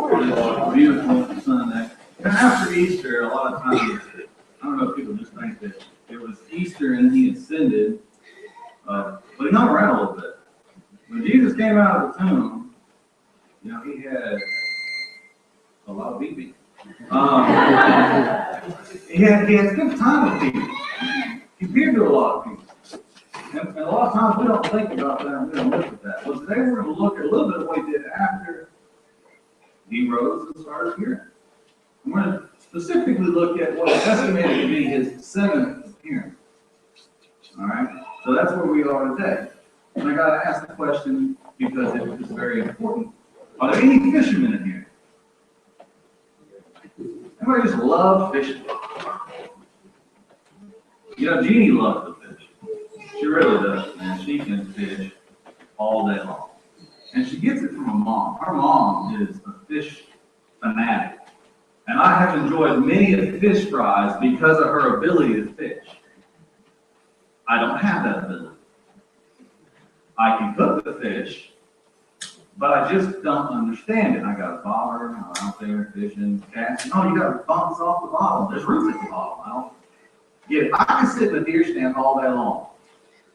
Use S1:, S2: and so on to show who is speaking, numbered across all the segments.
S1: It's beautiful Sunday. And after Easter, a lot of times, I don't know if people just think that it was Easter and he ascended, but he hung around a little bit. When Jesus came out of the tomb, he had a lot of BB. He had good time with people. He appeared to a lot of people. And a lot of times we don't think about that and we don't look at that. Well, today we're going to look at a little bit of what he did after he rose and started appearing. I'm going to specifically look at what is estimated to be his seventh appearance. All right? So that's where we are today. And I got to ask the question because it is very important. Are there any fishermen in here? Anybody just love fishing? Jeannie loves to fish. She really does, man. She can fish all day long. And she gets it from her mom. Her mom is a fish fanatic. And I have enjoyed many of fish fries because of her ability to fish. I don't have that ability. I can cook the fish, but I just don't understand it. I got a bobber, I'm out there fishing, casting. Oh, you got to bounce off the bottom. There's roots at the bottom. I don't get it. I can sit in a deer stand all day long.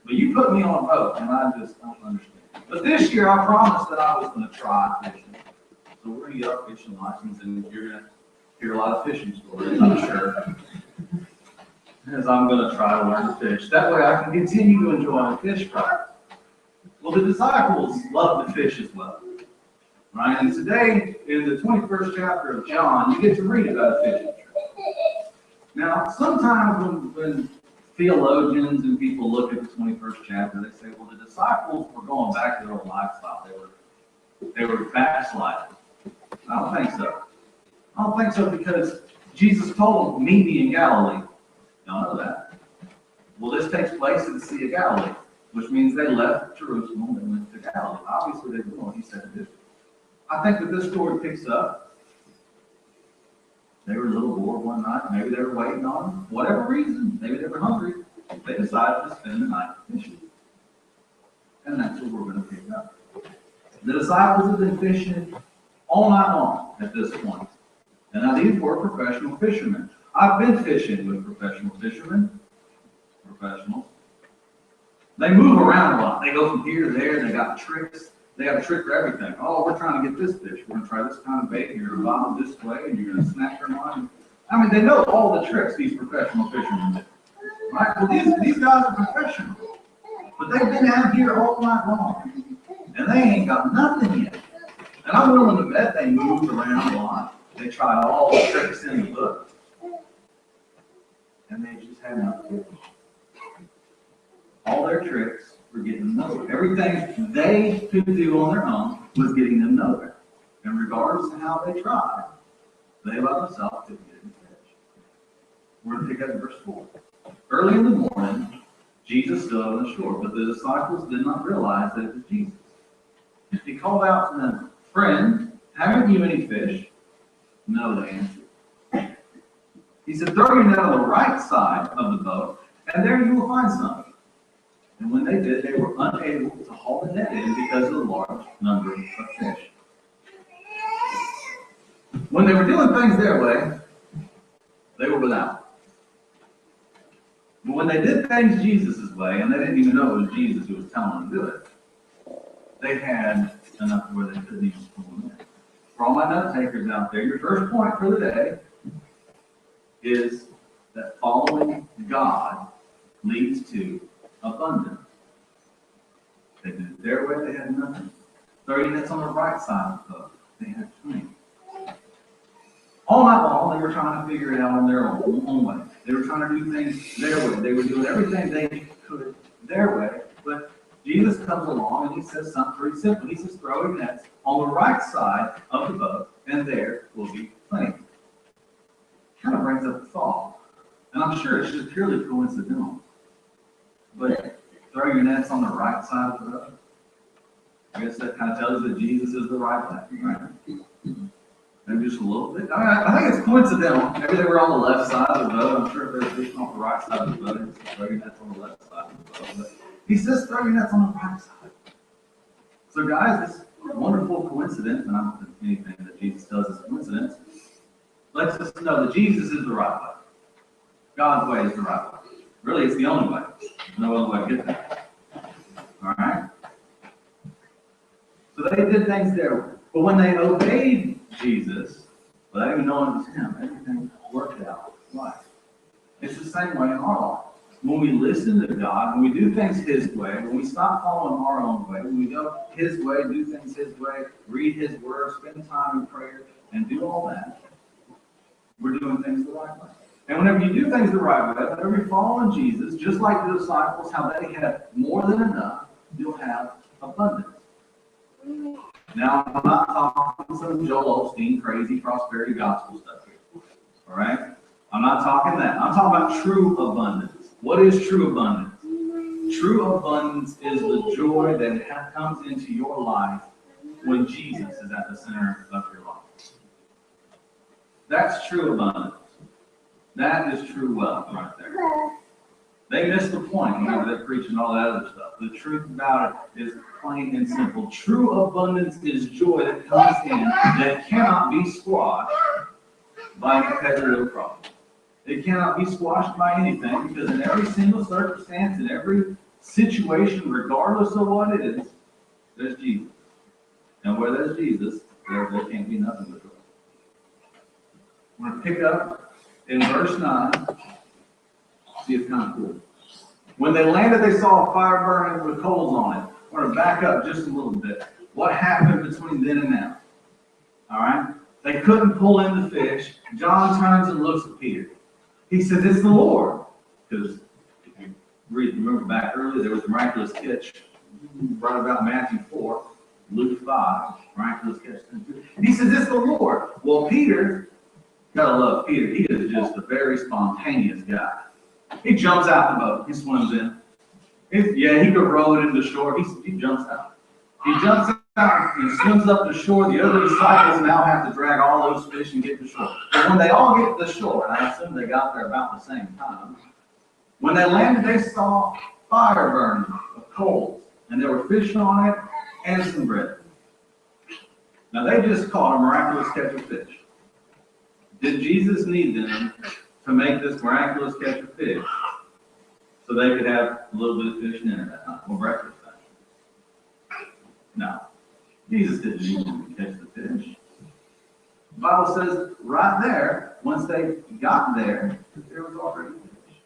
S1: But you put me on a boat, and I just don't understand. But this year, I promised that I was going to try fishing. So we're going to get our fishing license, and you're going to hear a lot of fishing stories, I'm sure. As I'm going to try to learn to fish. That way I can continue to enjoy the fish fry. Well, the disciples love to fish as well. Right? And today, in the 21st chapter of John, you get to read about a fishing trip. Now, sometimes when theologians and people look at the 21st chapter, they say, well, the disciples were going back to their old lifestyle. They were backsliding. I don't think so. I don't think so because Jesus told them, meet me in Galilee. Y'all know that. Well, this takes place in the Sea of Galilee, which means they left Jerusalem and went to Galilee. Obviously, they did what he said to do. I think that this story picks up. They were a little bored one night. Maybe they were waiting on him. Whatever reason, maybe they were hungry. They decided to spend the night fishing. And that's what we're going to pick up. The disciples have been fishing all night long at this point. And now these were professional fishermen. I've been fishing with professional fishermen. Professionals. They move around a lot. They go from here to there. They got tricks. They have a trick for everything. Oh, we're trying to get this fish. We're going to try this kind of bait. You're going to bob this way, and you're going to snap your line. I mean, they know all the tricks these professional fishermen do. Right? Well, these guys are professional. But they've been out here all night long. And they ain't got nothing yet. And I'm willing to bet they moved around a lot. They tried all the tricks in the book. And they just had nothing. All their tricks were getting them nowhere. Everything they could do on their own was getting them nowhere. And regardless of how they tried, they by themselves couldn't get any fish. We're going to pick up in verse 4. Early in the morning, Jesus stood on the shore, but the disciples did not realize that it was Jesus. He called out to them, "Friend, haven't you any fish?" No, they answered. He said, "Throw your net on the right side of the boat, and there you will find some." And when they did, they were unable to haul the net in because of the large number of fish. When they were doing things their way, they were without. But when they did things Jesus' way, and they didn't even know it was Jesus who was telling them to do it, they had enough where they couldn't even pull them in. For all my note takers out there, your first point for the day is that following God leads to abundance. They did it their way, they had nothing. 30 minutes on the right side of the boat, they had plenty. All night long, they were trying to figure it out on their own way. They were trying to do things their way. They were doing everything they could their way. But Jesus comes along and he says something pretty simple. He says, throw your nets on the right side of the boat, and there will be plenty. Kind of brings up the thought. And I'm sure it's just purely coincidental. But throw your nets on the right side of the boat. I guess that kind of tells you that Jesus is the right way, right? Maybe just a little bit. I think it's coincidental. Maybe they were on the left side of the boat. I'm sure if they were fishing off the right side of the boat, he says, throw your nets on the left side of the boat. But he says, throw your nets on the right side. So guys, this wonderful coincidence, and I don't think anything that Jesus tells lets us know that Jesus is the right way. God's way is the right way. Really, it's the only way. There's no other way to get there. All right? So they did things there. But when they obeyed Jesus, without even knowing it was him, everything worked out right. It's the same way in our life. When we listen to God, when we do things his way, when we stop following our own way, when we go his way, do things his way, read his word, spend time in prayer, and do all that, we're doing things the right way. And whenever you do things the right way, whenever you follow in Jesus, just like the disciples, how they had more than enough, you'll have abundance. Now, I'm not talking some Joel Osteen crazy prosperity gospel stuff here. All right? I'm not talking that. I'm talking about true abundance. What is true abundance? True abundance is the joy that comes into your life when Jesus is at the center of your life. That's true abundance. That is true wealth right there. They miss the point whenever they're preaching all that other stuff. The truth about it is plain and simple. True abundance is joy that comes in that cannot be squashed by a competitive problem. It cannot be squashed by anything, because in every single circumstance, in every situation, regardless of what it is, there's Jesus. And where there's Jesus, there can't be nothing but joy. I'm going to pick up in verse 9. See, it's kind of cool. When they landed, they saw a fire burning with coals on it. I'm going to back up just a little bit. What happened between then and now? All right? They couldn't pull in the fish. John turns and looks at Peter. He says, "It's the Lord." Because if you remember back earlier, there was a miraculous catch right about Matthew 4, Luke 5, miraculous catch. And he says, "It's the Lord." Well, Peter, gotta love Peter. He is just a very spontaneous guy. He jumps out the boat. He swims in. He could row it into shore. He jumps out. He jumps out and swims up the shore. The other disciples now have to drag all those fish and get to shore. But when they all get to the shore, and I assume they got there about the same time, when they landed, they saw fire burning of coals, and there were fish on it and some bread. Now they just caught a miraculous catch of fish. Did Jesus need them to make this miraculous catch of fish so they could have a little bit of fish in it that night, or breakfast? No. Jesus didn't need them to catch the fish. The Bible says right there, once they got there, there was already fish.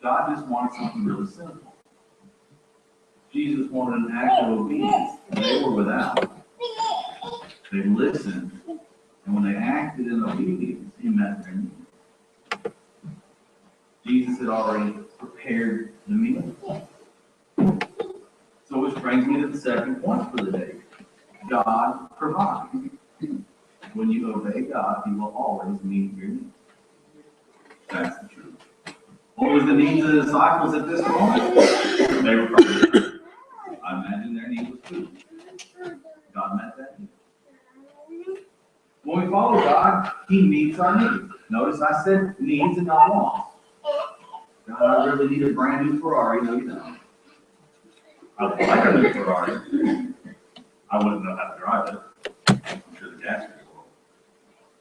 S1: God just wanted something really simple. Jesus wanted an act of obedience. They were without. They listened, and when they acted in obedience, he met their need. Jesus had already prepared the meal. So which brings me to the second point for the day. God provides. When you obey God, he will always meet your needs. That's the truth. What was the needs of the disciples at this moment? They were probably, I imagine their need was food. God met that need. When we follow God, he meets our needs. Notice I said needs and not wants. God, I really need a brand new Ferrari. No, you don't. I would like a new Ferrari. I wouldn't know how to drive it. I'm sure the gas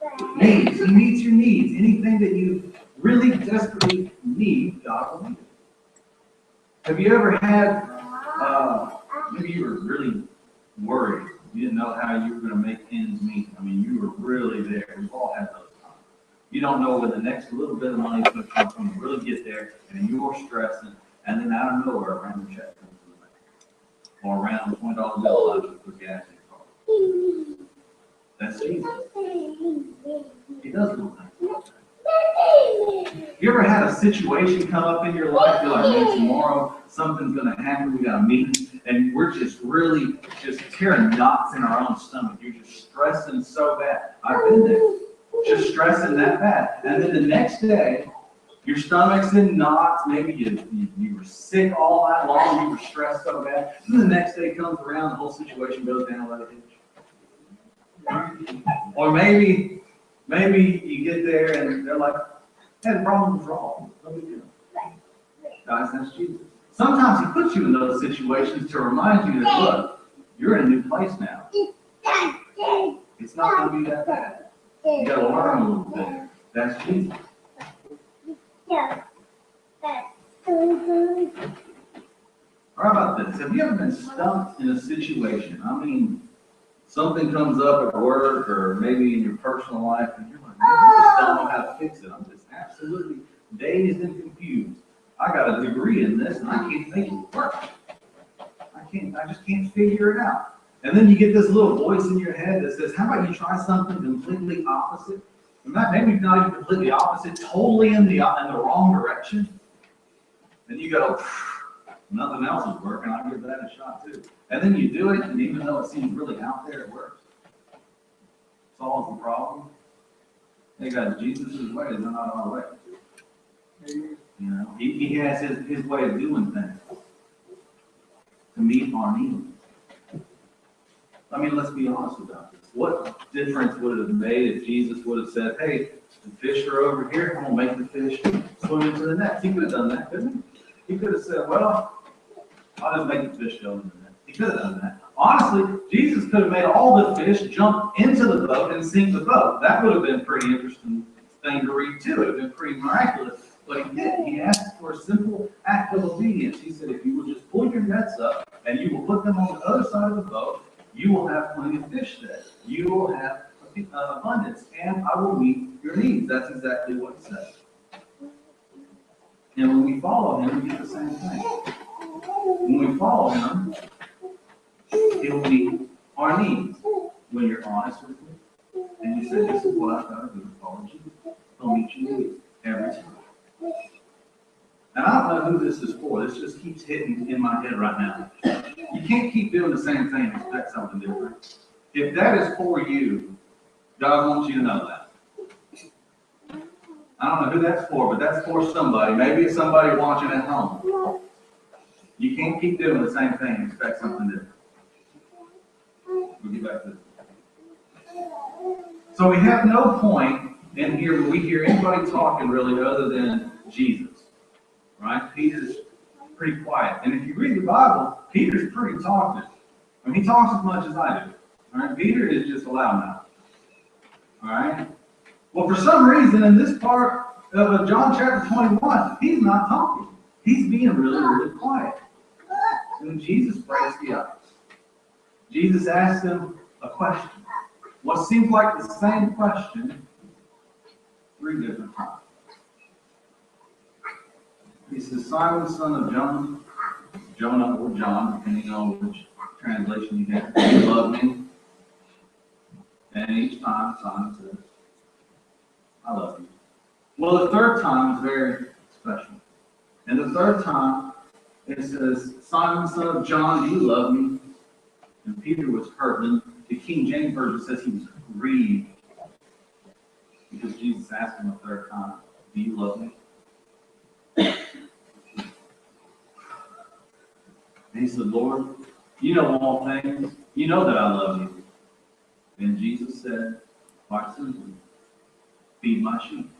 S1: will. Needs. He meets your needs. Anything that you really desperately need, God will meet it. Have you ever had, maybe you were really worried. You didn't know how you were going to make ends meet. I mean, you were really there. We've all had those times. You don't know when the next little bit of money is going to come from. You really get there, and you're stressing, and then out of nowhere, a random check comes to the bank. Or around $20 bill to put gas in your car. That's Jesus. He does little things. You ever had a situation come up in your life, you're like, man, tomorrow something's going to happen, we got a meeting, and we're just really just tearing knots in our own stomach. You're just stressing so bad. I've been there. Just stressing that bad. And then the next day, your stomach's in knots. Maybe you were sick all night long. You were stressed so bad. And the next day comes around, the whole situation goes down like a ditch. Or maybe you get there and they're like, hey, the problem was wrong. What do we do? Guys, that's Jesus. Sometimes he puts you in those situations to remind you that, look, you're in a new place now. It's not going to be that bad. You got to learn a little bit. That's Jesus. Or how about this? Have you ever been stuck in a situation? I mean, something comes up at work or maybe in your personal life, and you're like, I just don't know how to fix it. I'm just absolutely dazed and confused. I got a degree in this, and I can't make it work. I just can't figure it out. And then you get this little voice in your head that says, how about you try something completely opposite? And that maybe not even completely opposite, totally in the wrong direction. And you go, nothing else is working, I'll give that a shot too. And then you do it, and even though it seems really out there, it works. Solves the problem. Hey guys, Jesus' ways are not our ways. You know, he has his way of doing things to meet our needs. I mean, let's be honest about this. What difference would it have made if Jesus would have said, hey, the fish are over here, I'm going to make the fish swim into the net? He could have done that, couldn't he? He could have said, well, I'll just make the fish go into the net. He could have done that. Honestly, Jesus could have made all the fish jump into the boat and sink the boat. That would have been a pretty interesting thing to read too. It would have been pretty miraculous. But he didn't. He asked for a simple act of obedience. He said, if you will just pull your nets up and you will put them on the other side of the boat, you will have plenty of fish there. You will have abundance, and I will meet your needs. That's exactly what he says. And when we follow him, we get the same thing. When we follow him, he'll meet our needs. When you're honest with me, and you say, this is what I've got to do to follow Jesus, he'll meet your needs every time. And I don't know who this is for. This just keeps hitting in my head right now. You can't keep doing the same thing and expect something different. If that is for you, God wants you to know that. I don't know who that's for, but that's for somebody. Maybe it's somebody watching at home. You can't keep doing the same thing and expect something different. We'll get back to this. So we have no point in here where we hear anybody talking really other than Jesus. Right? Peter's pretty quiet. And if you read the Bible, Peter's pretty talkative. I mean, he talks as much as I do. All right? Peter is just a loudmouth. All right? Well, for some reason, in this part of John chapter 21, he's not talking. He's being really, really quiet. And Jesus breaks the ice. Jesus asks him a question. What seems like the same question 3 different times. He says, Simon, son of John, Jonah or John, depending on which translation you get, do you love me? And each time Simon says, I love you. Well, the third time is very special. And the third time, it says, Simon, son of John, do you love me? And Peter was hurt. And the King James Version says he was grieved because Jesus asked him a third time, do you love me? And he said, Lord, you know all things. You know that I love you. And Jesus said, quite simply, feed my sheep.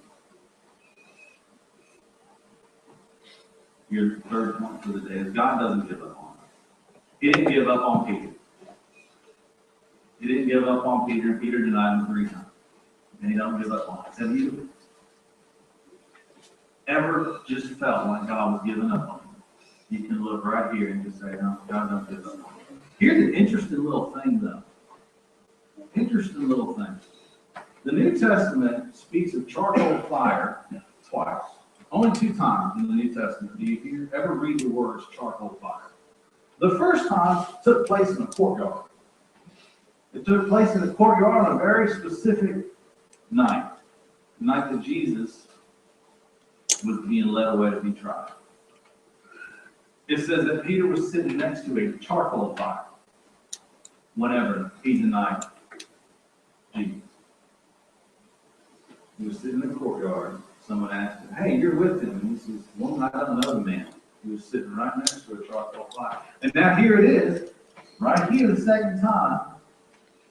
S1: Your third point for the day is God doesn't give up on us. He didn't give up on Peter. He didn't give up on Peter, and Peter denied him 3 times. And he don't give up on us. Have you ever just felt like God was giving up on you? You can look right here and just say, no, God don't give up on you. Here's an interesting little thing, though. Interesting little thing. The New Testament speaks of charcoal fire twice. Only 2 times in the New Testament do you ever read the words charcoal fire. The first time took place in a courtyard. It took place in a courtyard on a very specific night. The night that Jesus was being led away to be tried. It says that Peter was sitting next to a charcoal fire whenever he denied Jesus. He was sitting in the courtyard. Someone asked him, hey, you're with him. And he says, woman, I don't know the man. He was sitting right next to a charcoal fire. And now here it is, right here the second time.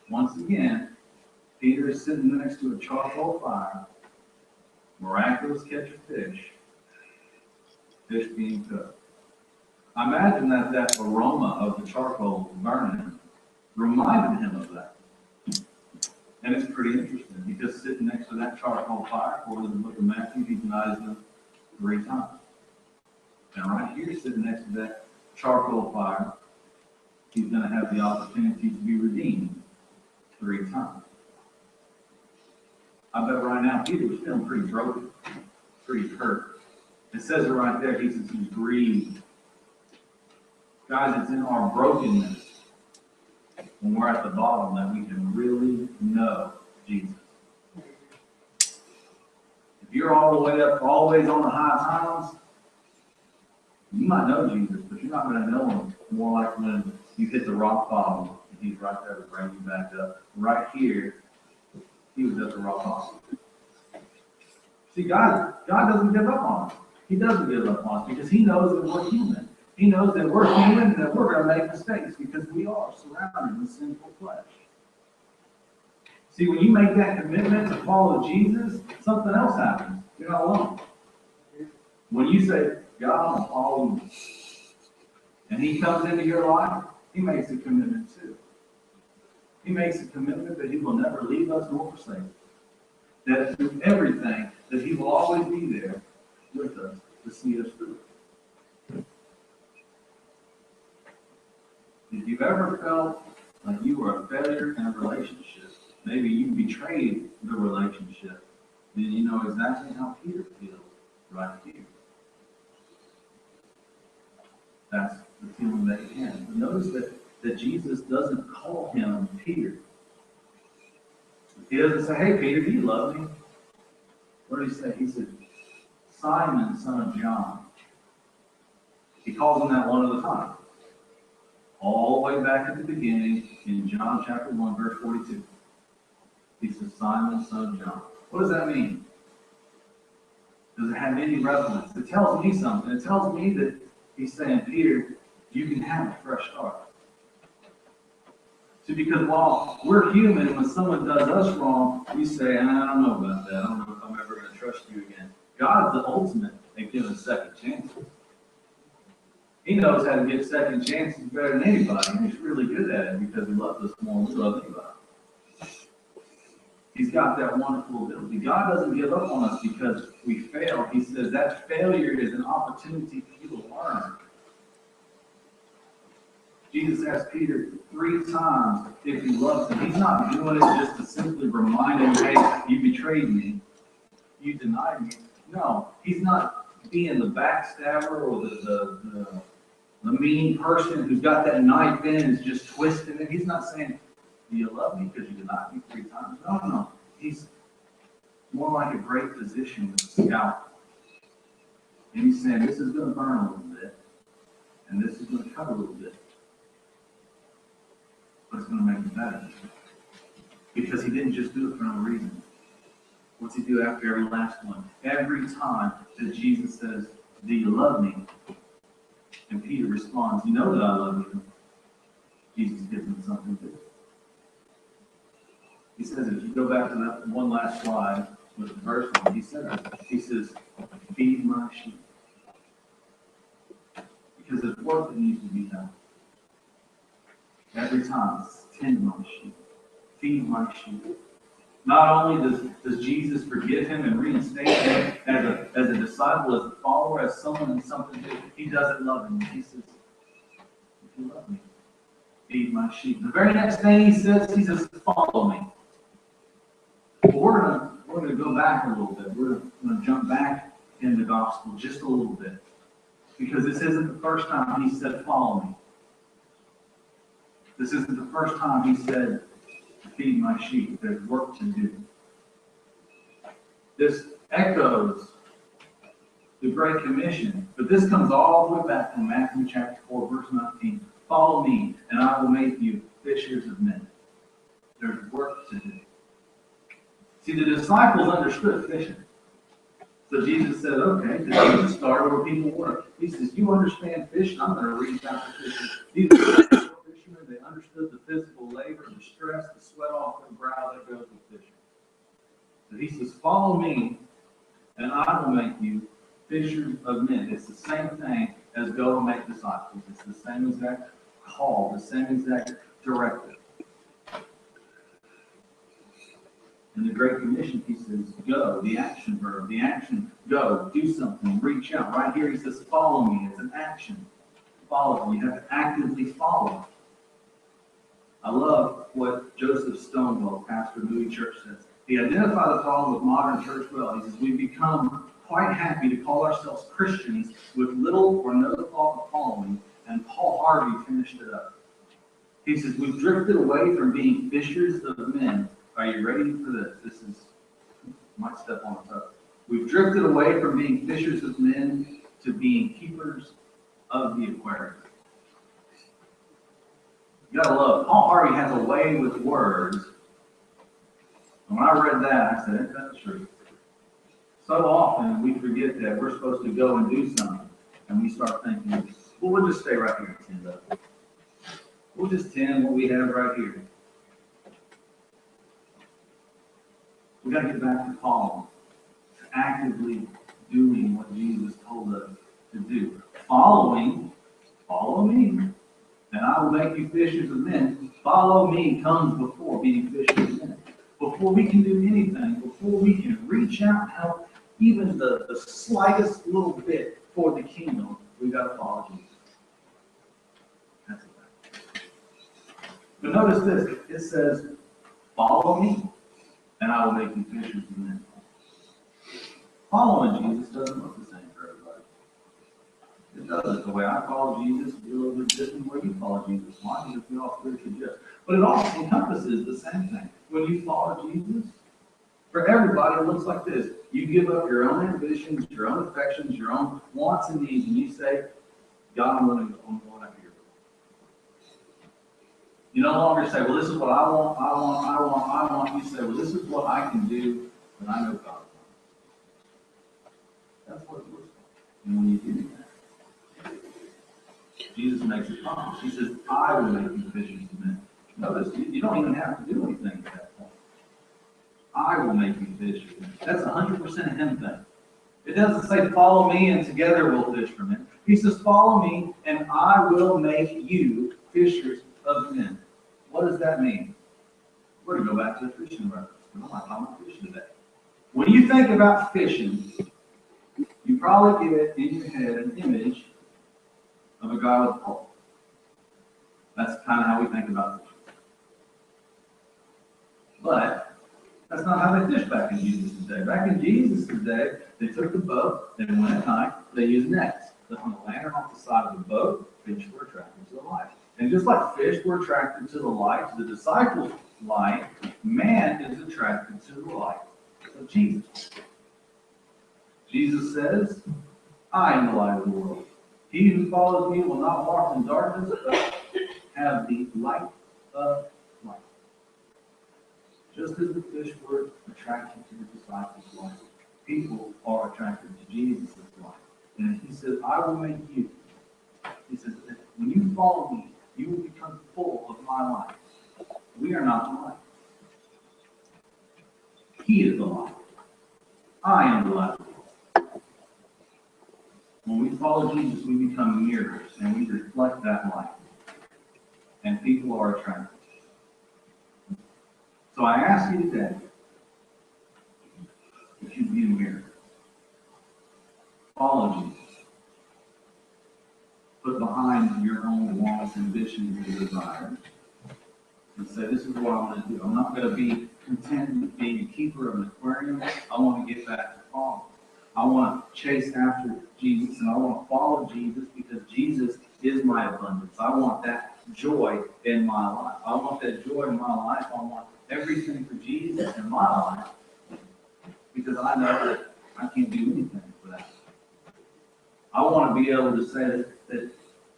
S1: Once again, Peter is sitting next to a charcoal fire. Miraculous catch of fish being cooked. I imagine that aroma of the charcoal burning reminded him of that. And it's pretty interesting because sitting next to that charcoal fire, according to the book of Matthew, he denies them 3 times. And right here, sitting next to that charcoal fire, he's going to have the opportunity to be redeemed 3 times. I bet right now Peter was feeling pretty broken, pretty hurt. It says it right there. He says he's grieved. Guys, it's in our brokenness when we're at the bottom that we can really know Jesus. If you're all the way up, always on the high times, you might know Jesus, but you're not going to know him more like when you hit the rock bottom and he's right there to bring you back up. Right here, he was at the rock bottom. See, God doesn't give up on us. He doesn't give up on us because he knows that we're human. He knows that we're human and that we're going to make mistakes because we are surrounded with sinful flesh. See, when you make that commitment to follow Jesus, something else happens. You're not alone. When you say, God, I'm following you, and he comes into your life, he makes a commitment too. He makes a commitment that he will never leave us nor forsake us. That through everything, that he will always be there with us to see us through. If you've ever felt like you were a failure in a relationship, maybe you betrayed the relationship, then you know exactly how Peter feels right here. That's the feeling that he has. But notice that Jesus doesn't call him Peter. He doesn't say, hey, Peter, do you love me? What did he say? He said, Simon, son of John. He calls him that one at a time. All the way back at the beginning in John chapter 1, verse 42. He says, Simon, son of John. What does that mean? Does it have any relevance? It tells me something. It tells me that he's saying, Peter, you can have a fresh start. See, because while we're human, when someone does us wrong, we say, I don't know about that. I don't know if I'm ever going to trust you again. God's the ultimate at giving second chances. He knows how to give second chances better than anybody, and he's really good at it because he loves us more than we love anybody. He's got that wonderful ability. God doesn't give up on us because we fail. He says that failure is an opportunity for you to learn. Jesus asked Peter 3 times if he loves him. He's not doing it just to simply remind him, hey, you betrayed me. You denied me. No, he's not being the backstabber or the mean person who's got that knife in and is just twisting it. He's not saying, do you love me because you denied me 3 times? No. He's more like a great physician with a scalpel. And he's saying, this is going to burn a little bit, and this is going to cut a little bit. But it's going to make it better. Because he didn't just do it for no reason. What's he do after every last one? Every time that Jesus says, do you love me? And Peter responds, you know that I love you. Jesus gives him something to do. He says, if you go back to that one last slide with the verse one, he says, feed my sheep. Because there's work that needs to be done. Every time, tend my sheep. Feed my sheep. Not only does Jesus forgive him and reinstate him as a disciple, as a follower, as someone and something, he doesn't love him. He says, if you love me, feed my sheep. The very next thing he says, follow me. Well, we're going to go back a little bit. We're going to jump back in the gospel just a little bit. Because this isn't the first time he said, follow me. This isn't the first time he said, feed my sheep. There's work to do. This echoes the Great Commission, but this comes all the way back from Matthew chapter 4, verse 19. Follow me, and I will make you fishers of men. There's work to do. See, the disciples understood fishing. So Jesus said, okay, Jesus started where people were. He says, you understand fishing? I'm going to reach out to fishing. These are fishermen. They understood the physical labor, the stress, the sweat off their brow that goes with fishing. So he says, follow me, and I will make you fishers of men. It's the same thing as go and make disciples. It's the same exact call, the same exact directive. In the Great Commission, he says, go, the action verb, the action, go, do something, reach out. Right here, he says, follow me. It's an action. Follow. You have to actively follow. I love what Joseph Stonewall, pastor of Moody Church, says. He identified the problem with modern church well. He says, we've become quite happy to call ourselves Christians with little or no thought of following, and Paul Harvey finished it up. He says, we've drifted away from being fishers of men. Are you ready for this? This is, might step on a toe. We've drifted away from being fishers of men to being keepers of the aquarium. You gotta love, Paul Harvey has a way with words. And when I read that, I said, ain't that the truth? So often we forget that we're supposed to go and do something, and we start thinking, well, we'll just stay right here and tend up. We'll just tend what we have right here. We got to get back to Paul, to actively doing what Jesus told us to do. Follow me, and I will make you fishers of men. Follow me comes before being fishers of men. Before we can do anything, before we can reach out and help even the slightest little bit for the kingdom, we've got to follow Jesus. That's it. But notice this, it says, follow me, and I will make you fishers of men. Following Jesus doesn't look the same for everybody. It doesn't. The way I follow Jesus is a little bit different than the way you follow Jesus. Why? Because we all spiritually just. But it also encompasses the same thing. When you follow Jesus, for everybody, it looks like this. You give up your own ambitions, your own affections, your own wants and needs, and you say, God, I'm going out here. You no longer say, well, this is what I want. You say, well, this is what I can do, and I know God. That's what it looks like. And when you do that, Jesus makes a promise. He says, I will make you fishers of men. Notice, you don't even have to do anything at that point. I will make you fishers of men. That's 100% a him thing. It doesn't say, follow me and together we'll fish for men. He says, follow me and I will make you fishers of men. What does that mean? We're going to go back to the fishing reference. I'm not talking about fishing today. When you think about fishing, you probably get in your head an image of a guy with a pole. That's kind of how we think about fishing. But that's not how they fish back in Jesus' day. Back in Jesus' day, they took the boat, they went at night, they used nets. They hung a lantern off the side of the boat, fish were attracted to the light. And just like fish were attracted to the light, to the disciples' light, man is attracted to the light of Jesus. Jesus says, I am the light of the world. He who follows me will not walk in darkness, but have the light of life. Just as the fish were attracted to the disciples' light, people are attracted to Jesus' light. And he says, I will make you. He says, when you follow me, you will become full of my light. We are not the light. He is the light. I am the light of the world. When we follow Jesus, we become mirrors and we reflect that light. And people are attracted. So I ask you today, if you be a mirror, follow Jesus. Put behind your own wants, ambitions, and desires. And say, this is what I want to do. I'm not going to be content with being a keeper of an aquarium. I want to get back to Paul. I want to chase after Jesus, and I want to follow Jesus because Jesus is my abundance. I want that joy in my life. I want that joy in my life. I want everything for Jesus in my life because I know that I can't do anything for that. I want to be able to say that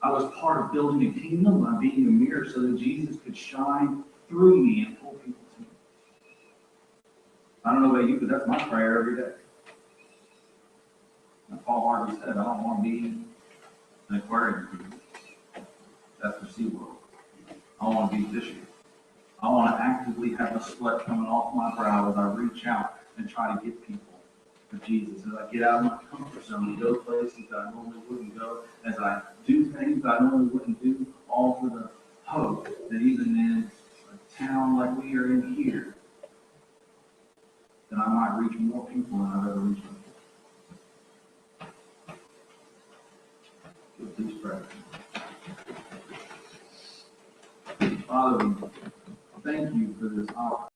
S1: I was part of building a kingdom by being a mirror so that Jesus could shine through me and pull people to me. I don't know about you, but that's my prayer every day. And Paul Harvey said, I don't want to be an aquarium. That's for SeaWorld. I want to be fishing. I want to actively have a sweat coming off my brow as I reach out and try to get people for Jesus. As I get out of my comfort zone and go places that I normally wouldn't go. As I do things that I normally wouldn't do, all for the hope that even in a town like we are in here, that I might reach more people than I've ever reached before. Please pray. Father, we thank you for this opportunity.